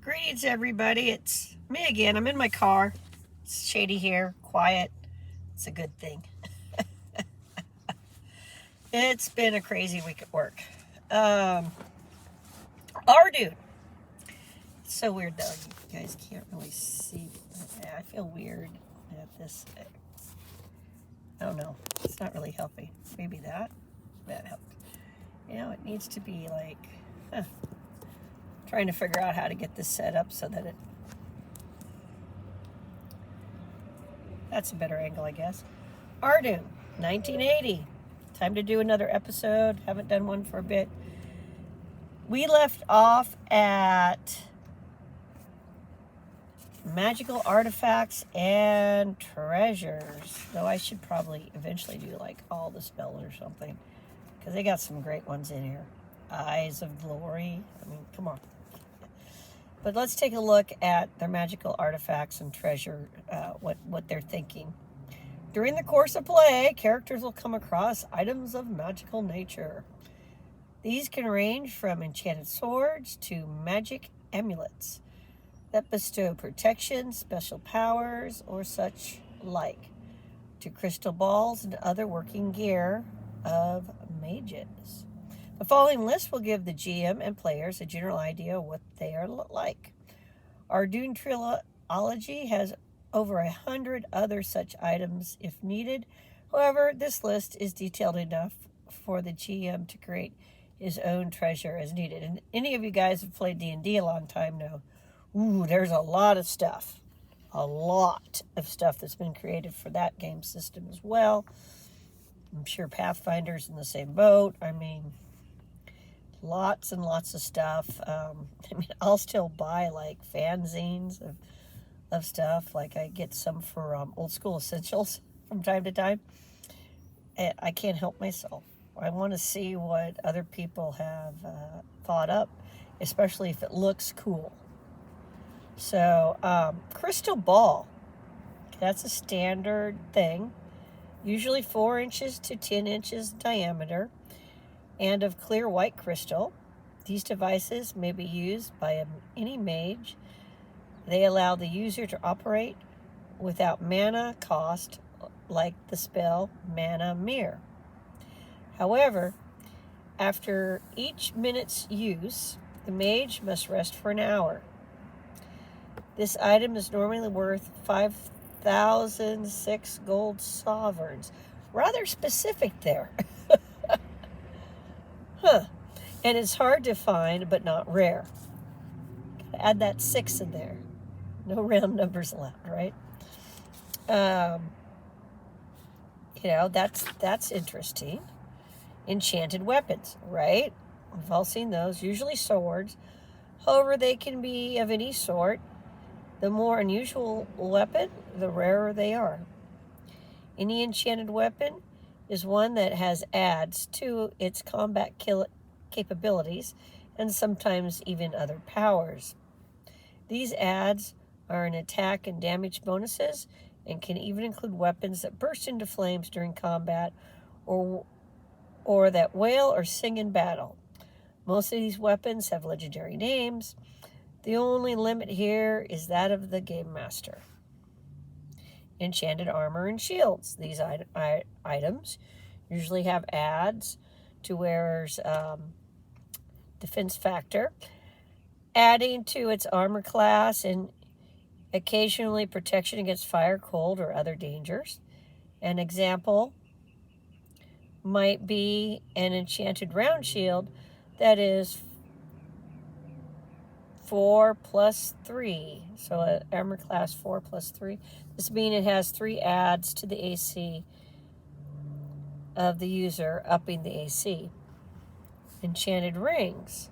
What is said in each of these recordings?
Greetings, everybody. It's me again. I'm in my car. It's shady here, quiet. It's a good thing. It's been a crazy week at work. Arduin. It's so weird, though. You guys can't really see. I feel weird at this. I don't know. It's not really helping. Maybe that helped. It needs to be like... Trying to figure out how to get this set up so that that's a better angle, I guess. Arduin, 1980. Time to do another episode. Haven't done one for a bit. We left off at magical artifacts and treasures. Though I should probably eventually do like all the spells or something, because they got some great ones in here. Eyes of Glory. I mean, come on. But let's take a look at their magical artifacts and treasure, what they're thinking. During the course of play, characters will come across items of magical nature. These can range from enchanted swords to magic amulets that bestow protection, special powers, or such like, to crystal balls and other working gear of mages. The following list will give the GM and players a general idea of what they are like. Arduin Trilogy has over 100 other such items if needed. However, this list is detailed enough for the GM to create his own treasure as needed. And any of you guys who have played D&D a long time know, there's a lot of stuff. A lot of stuff that's been created for that game system as well. I'm sure Pathfinder's in the same boat. I mean... lots and lots of stuff. I'll still buy like fanzines of stuff. Like I get some for Old School Essentials from time to time. And I can't help myself. I want to see what other people have thought up, especially if it looks cool. So, crystal ball. That's a standard thing. Usually 4 inches to 10 inches diameter, and of clear white crystal. These devices may be used by any mage. They allow the user to operate without mana cost, like the spell Mana Mirror. However, after each minute's use, the mage must rest for an hour. This item is normally worth 5,006 gold sovereigns. Rather specific there. And it's hard to find, but not rare. Gotta add that 6 in there. No round numbers allowed, right? That's interesting. Enchanted weapons, right? We've all seen those, usually swords. However, they can be of any sort. The more unusual weapon, the rarer they are. Any enchanted weapon is one that has adds to its combat capabilities and sometimes even other powers. These adds are an attack and damage bonuses and can even include weapons that burst into flames during combat or that wail or sing in battle. Most of these weapons have legendary names. The only limit here is that of the game master. Enchanted armor and shields. These items usually have adds to wearer's defense factor, adding to its armor class, and occasionally protection against fire, cold, or other dangers. An example might be an enchanted round shield that is 4 plus 3. So an armor class 4 plus 3. This means it has 3 adds to the AC of the user, upping the AC. Enchanted rings.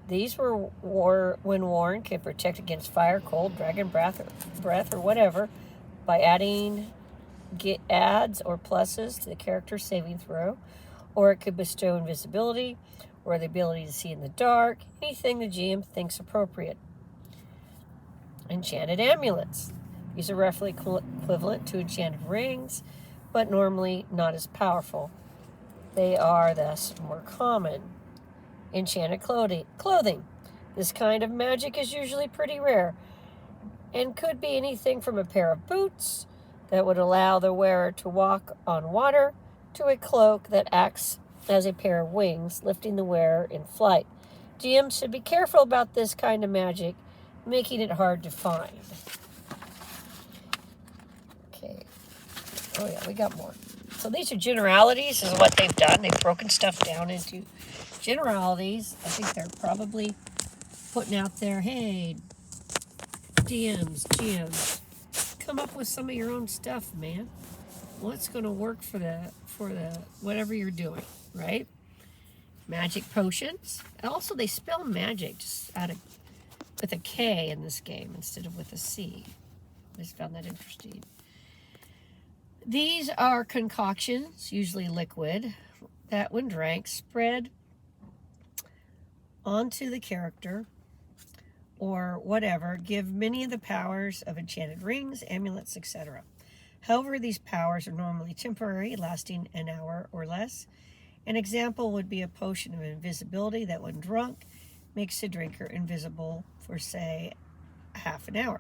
These when worn, can protect against fire, cold, dragon breath, or whatever by adding adds or pluses to the character's saving throw, or it could bestow invisibility or the ability to see in the dark, anything the GM thinks appropriate. Enchanted amulets. These are roughly equivalent to enchanted rings, but normally not as powerful. They are thus more common. Enchanted clothing. This kind of magic is usually pretty rare and could be anything from a pair of boots that would allow the wearer to walk on water to a cloak that acts as a pair of wings, lifting the wearer in flight. GMs should be careful about this kind of magic, making it hard to find. Okay. Oh yeah, we got more. So these are generalities, is what they've done. They've broken stuff down into generalities. I think they're probably putting out there, hey, DMs, GMs, come up with some of your own stuff, man. What's going to work for the whatever you're doing, right? Magic potions. And also, they spell magic just with a K in this game instead of with a C. I just found that interesting. These are concoctions, usually liquid, that when drank, spread onto the character or whatever, give many of the powers of enchanted rings, amulets, etc. However, these powers are normally temporary, lasting an hour or less. An example would be a potion of invisibility that, when drunk, makes the drinker invisible for, say, half an hour.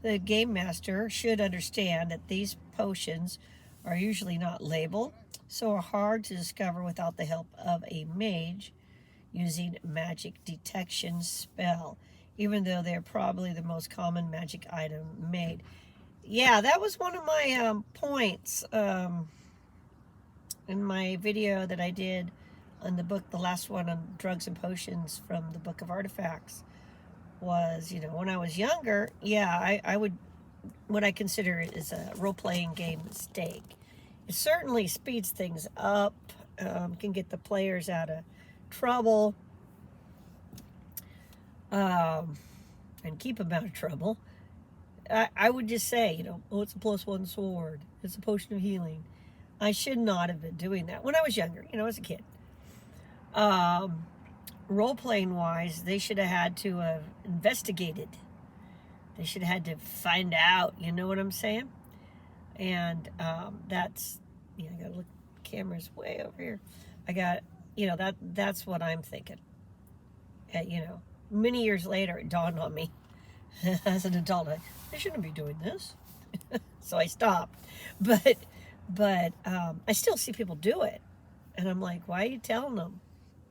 The game master should understand that these potions are usually not labeled, so are hard to discover without the help of a mage using magic detection spell, even though they're probably the most common magic item made. Yeah, that was one of my points in my video that I did on the book, the last one on drugs and potions from the Book of Artifacts, was, when I was younger, yeah, I would, what I consider it is a role-playing game mistake. It certainly speeds things up, can get the players out of trouble, and keep them out of trouble. I would just say, oh, it's a +1 sword. It's a potion of healing. I should not have been doing that when I was younger, as a kid. Role-playing wise, they should have had to have investigated. They should have had to find out, you know what I'm saying? And that's, I gotta look, the camera's way over here. I got, that's what I'm thinking. Many years later, it dawned on me as an adult, I shouldn't be doing this. So I stopped. But I still see people do it. And I'm like, why are you telling them?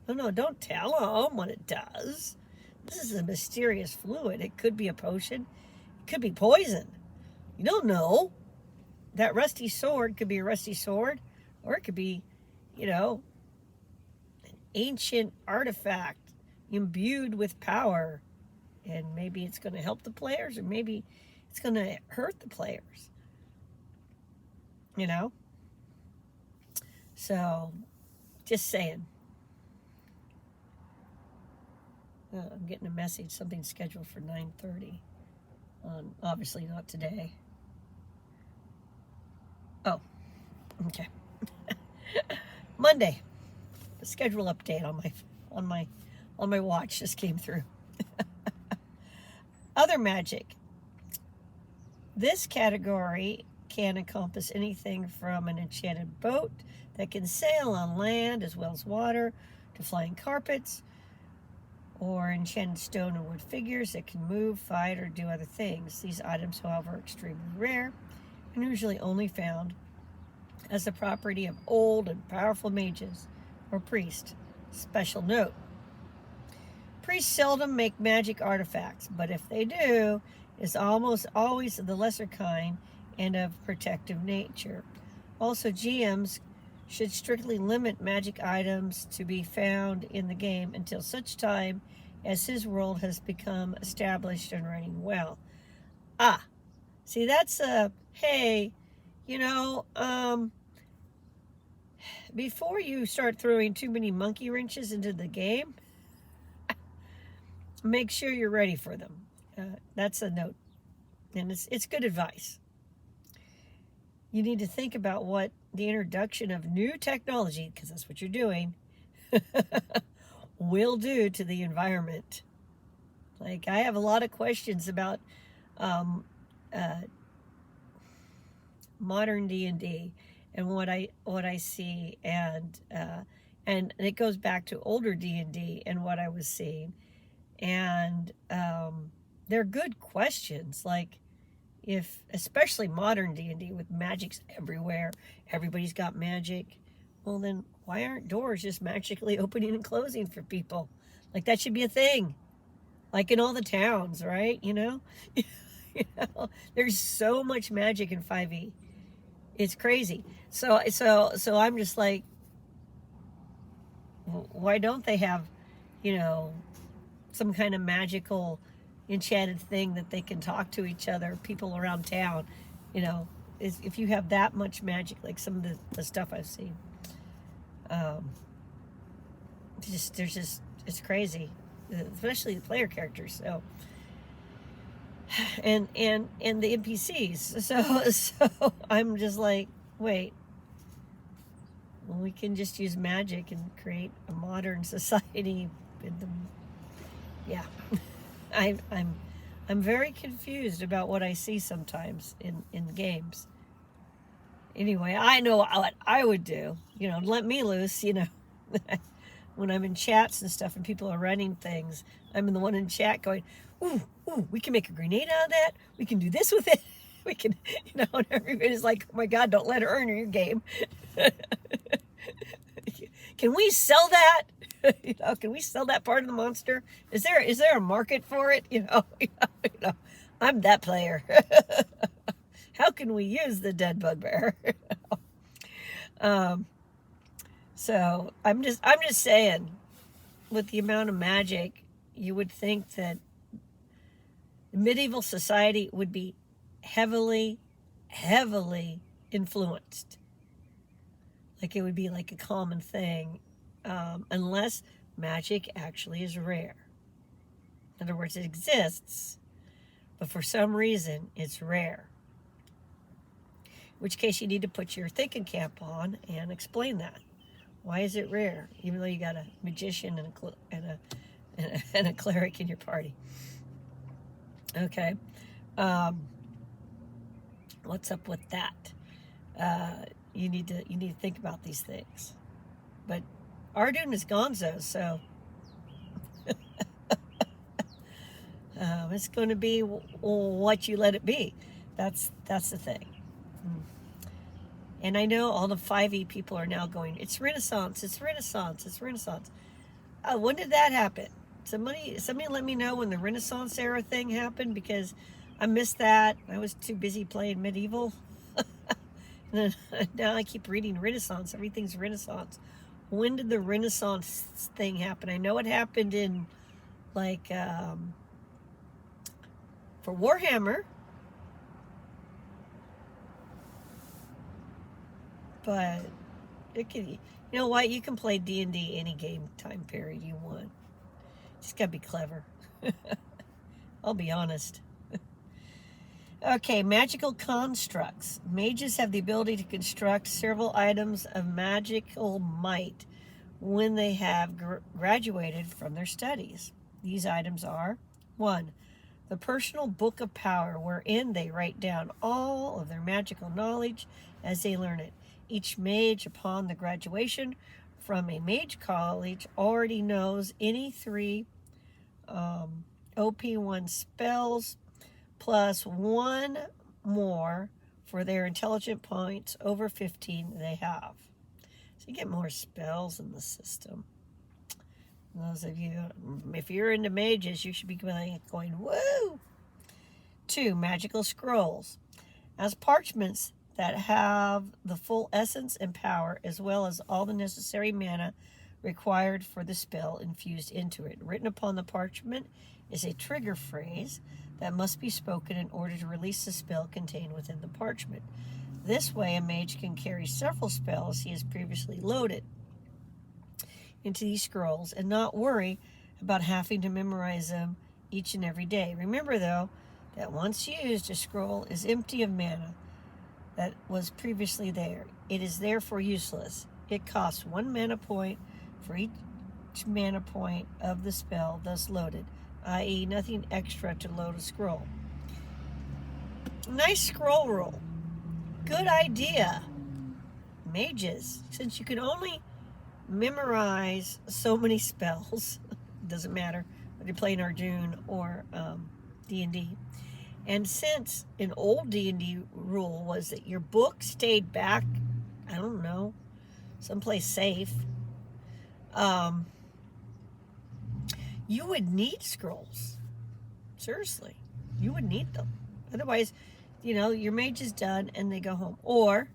No, don't tell them what it does. This is a mysterious fluid. It could be a potion. It could be poison. You don't know. That rusty sword could be a rusty sword, or it could be, an ancient artifact imbued with power. And maybe it's going to help the players, or maybe it's going to hurt the players. So, just saying. I'm getting a message. Something's scheduled for 9:30. Obviously not today. Oh, okay. Monday. The schedule update on my watch just came through. Other magic. This category can encompass anything from an enchanted boat that can sail on land as well as water, to flying carpets, or enchanted stone and wood figures that can move, fight, or do other things. These items, however, are extremely rare and usually only found as the property of old and powerful mages or priests. Special note: priests seldom make magic artifacts, but if they do, it's almost always of the lesser kind and of protective nature. Also, GMs should strictly limit magic items to be found in the game until such time as his world has become established and running well. See, that's hey, before you start throwing too many monkey wrenches into the game, make sure you're ready for them. That's a note, and it's good advice. You need to think about what the introduction of new technology, because that's what you're doing, will do to the environment. Like, I have a lot of questions about modern D&D and what I see, and it goes back to older D&D and what I was seeing. And they're good questions. Like, if, especially modern D&D with magics everywhere, everybody's got magic. Well, then why aren't doors just magically opening and closing for people? Like, that should be a thing. Like in all the towns, right? You know? You know, there's so much magic in 5e. It's crazy. So I'm just like, why don't they have, you know, some kind of magical enchanted thing that they can talk to each other, people around town, you know, if you have that much magic, like some of the stuff I've seen. It's crazy, especially the player characters. So, and the NPCs. So I'm just like, wait, well, we can just use magic and create a modern society. Yeah, I'm very confused about what I see sometimes in games. Anyway, I know what I would do. You know, let me loose. You know, when I'm in chats and stuff and people are running things, I'm the one in chat going, ooh, we can make a grenade out of that. We can do this with it. We can, you know, and everybody's like, oh my God, don't let her earn your game. Can we sell that? You know, can we sell that part of the monster? Is there a market for it? You know, I'm that player. How can we use the dead bugbear? So I'm just saying, with the amount of magic, you would think that medieval society would be heavily influenced. Like, it would be like a common thing, unless magic actually is rare. In other words, it exists, but for some reason it's rare. In which case you need to put your thinking cap on and explain that. Why is it rare, even though you got a magician and a cleric in your party? Okay, what's up with that? You need to think about these things. But Arduin is gonzo, so it's going to be what you let it be. That's the thing. And I know all the 5e people are now going, it's Renaissance, it's Renaissance, it's Renaissance. When did that happen? Somebody let me know when the Renaissance era thing happened, because I missed that. I was too busy playing medieval. And then, now I keep reading Renaissance. Everything's Renaissance. When did the Renaissance thing happen? I know it happened in, like, for Warhammer. But it can, you know what? You can play D&D any game time period you want. Just gotta be clever. I'll be honest. Okay, magical constructs. Mages have the ability to construct several items of magical might when they have graduated from their studies. These items are: 1. The personal book of power, wherein they write down all of their magical knowledge as they learn it. Each mage, upon the graduation from a mage college, already knows any 3 OP1 spells, plus 1 more for their intelligent points over 15 they have. So you get more spells in the system. Those of you, if you're into mages, you should be going, woo! 2, magical scrolls. As parchments that have the full essence and power, as well as all the necessary mana required for the spell infused into it. Written upon the parchment is a trigger phrase that must be spoken in order to release the spell contained within the parchment. This way, a mage can carry several spells he has previously loaded into these scrolls and not worry about having to memorize them each and every day. Remember, though, that once used, a scroll is empty of mana that was previously there. It is therefore useless. It costs 1 mana point for each mana point of the spell thus loaded, i.e. nothing extra to load a scroll. Nice scroll rule. Good idea. Mages, since you can only memorize so many spells, doesn't matter whether you're playing Arduin or D&D. And since an old D&D rule was that your book stayed back, I don't know, someplace safe, you would need scrolls. Seriously, you would need them. Otherwise, your mage is done and they go home. Or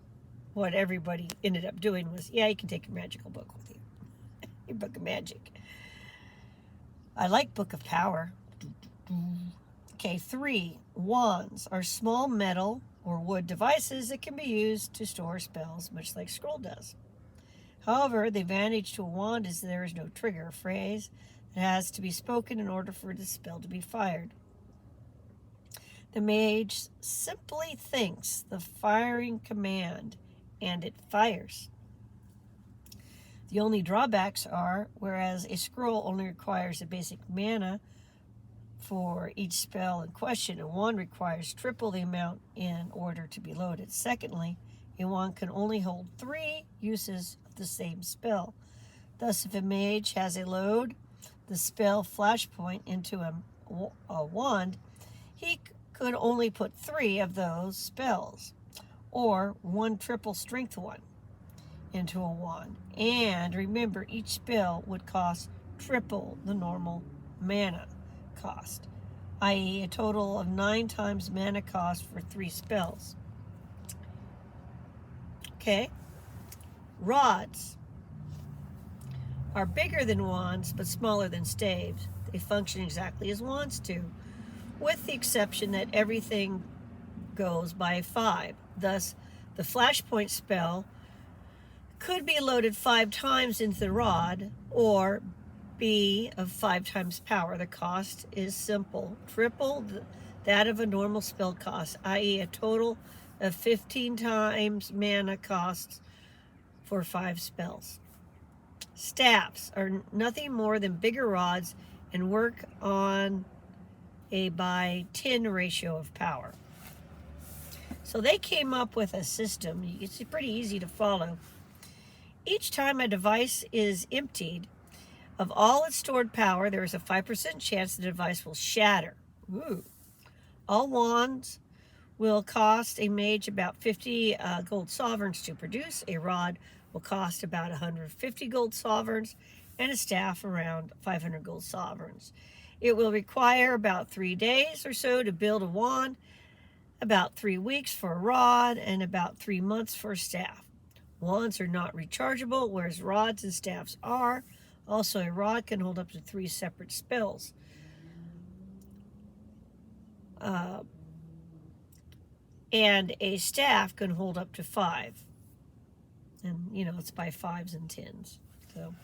what everybody ended up doing was, you can take your magical book with you. Your book of magic. I like Book of Power. Okay, 3, wands are small metal or wood devices that can be used to store spells, much like scroll does. However, the advantage to a wand is there is no trigger phrase that has to be spoken in order for the spell to be fired. The mage simply thinks the firing command and it fires. The only drawbacks are, whereas a scroll only requires a basic mana for each spell in question, a wand requires triple the amount in order to be loaded. Secondly, a wand can only hold 3 uses of the same spell. Thus, if a mage has a load the spell flashpoint into a wand, he could only put 3 of those spells, or 1 triple strength one, into a wand. And remember, each spell would cost triple the normal mana cost, i.e. a total of 9 times mana cost for 3 spells. Okay, rods are bigger than wands but smaller than staves. They function exactly as wands do, with the exception that everything goes by 5. Thus, the flashpoint spell could be loaded 5 times into the rod, or be of 5 times power. The cost is simple. Triple that of a normal spell cost, i.e. a total of 15 times mana costs for 5 spells. Staffs are nothing more than bigger rods and work on a by 10 ratio of power. So they came up with a system. It's pretty easy to follow. Each time a device is emptied of all its stored power, there is a 5% chance the device will shatter. Ooh. All wands will cost a mage about 50 gold sovereigns to produce. A rod will cost about 150 gold sovereigns, and a staff around 500 gold sovereigns. It will require about 3 days or so to build a wand, about 3 weeks for a rod, and about 3 months for a staff. Wands are not rechargeable, whereas rods and staffs are. Also, a rod can hold up to 3 separate spells. And a staff can hold up to 5. And, it's by 5s and 10s. So,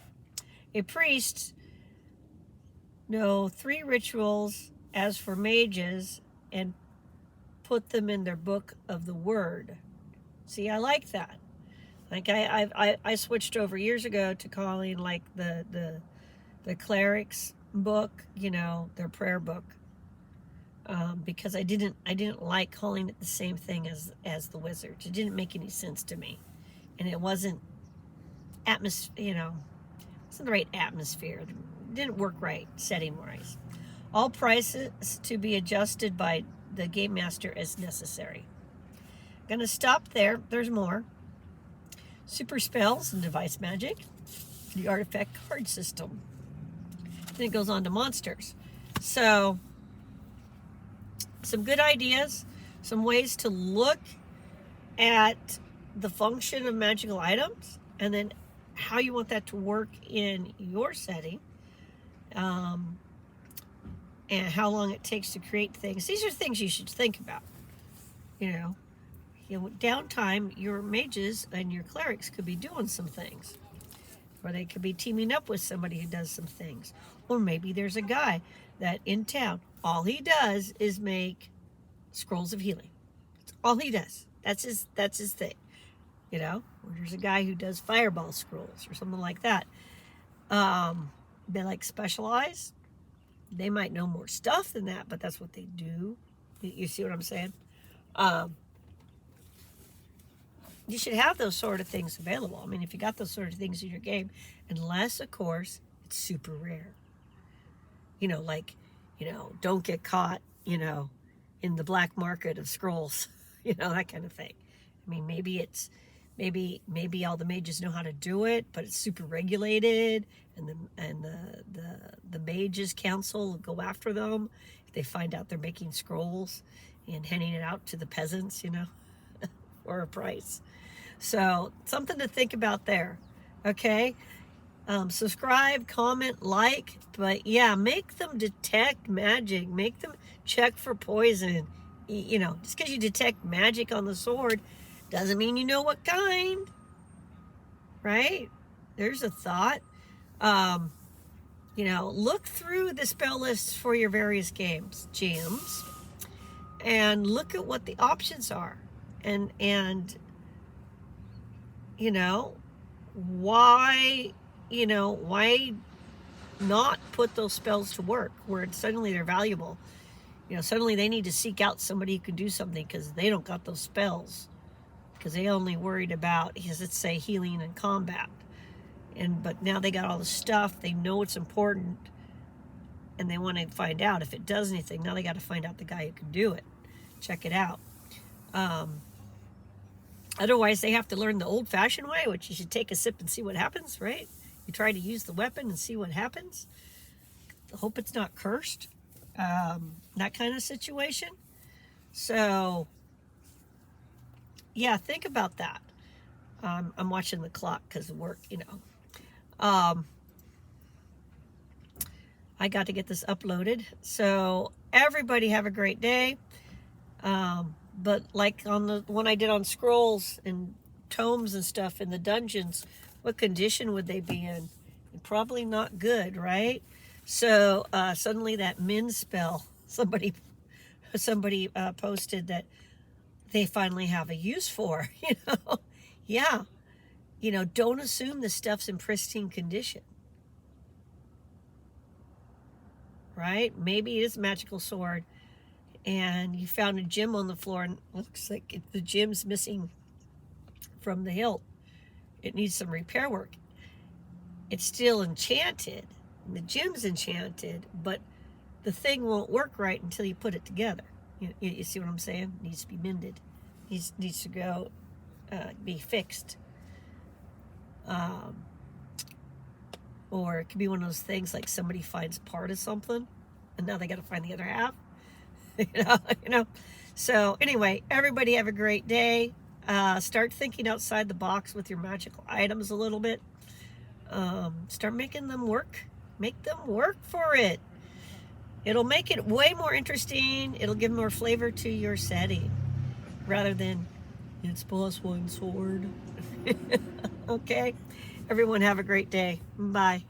a priest know 3 rituals as for mages and put them in their book of the word. See, I like that. Like I switched over years ago to calling like the clerics book, their prayer book, because I didn't like calling it the same thing as the wizards. It didn't make any sense to me, and it wasn't wasn't the right atmosphere. It didn't work right setting wise. All prices to be adjusted by the game master as necessary. Gonna stop there. There's more. Super spells and device magic. The artifact card system. Then it goes on to monsters. So, some good ideas, some ways to look at the function of magical items, and then how you want that to work in your setting, and how long it takes to create things. These are things you should think about. Downtime, your mages and your clerics could be doing some things, or they could be teaming up with somebody who does some things, or maybe there's a guy that in town, all he does is make scrolls of healing. That's all he does. That's his thing. Or there's a guy who does fireball scrolls or something like that. They like specialize. They might know more stuff than that, but that's what they do. You see what I'm saying? You should have those sort of things available. I mean, if you got those sort of things in your game, unless, of course, it's super rare. like, don't get caught, in the black market of scrolls, that kind of thing. I mean, maybe all the mages know how to do it, but it's super regulated, and the mages council will go after them if they find out they're making scrolls and handing it out to the peasants, for a price. So something to think about there. Okay. Subscribe, comment, like, but yeah, make them detect magic. Make them check for poison. Just because you detect magic on the sword doesn't mean you know what kind, right? There's a thought. Look through the spell lists for your various gems, and look at what the options are, and why not put those spells to work where suddenly they're valuable. Suddenly they need to seek out somebody who can do something because they don't got those spells, because they only worried about, let's say, healing and combat. But now they got all the stuff, they know it's important, and they want to find out if it does anything. Now they got to find out the guy who can do it. Check it out. Otherwise, they have to learn the old-fashioned way, which you should take a sip and see what happens, right? You try to use the weapon and see what happens. Hope it's not cursed. That kind of situation. So, yeah, think about that. I'm watching the clock because of work, I got to get this uploaded. So, everybody have a great day. But like on the one I did on scrolls and tomes and stuff in the dungeons, what condition would they be in? Probably not good, right? So suddenly that min spell, somebody posted that they finally have a use for, Yeah. Don't assume the stuff's in pristine condition. Right? Maybe it is a magical sword, and you found a gem on the floor, and it looks like the gem's missing from the hilt. It needs some repair work. It's still enchanted. The gem's enchanted, but the thing won't work right until you put it together. You see what I'm saying? It needs to be mended. Needs to go be fixed. Or it could be one of those things like somebody finds part of something, and now they got to find the other half. So anyway, everybody have a great day. Start thinking outside the box with your magical items a little bit. Start making them work. Make them work for it. It'll make it way more interesting. It'll give more flavor to your setting, rather than it's +1 sword. Okay, everyone have a great day. Bye.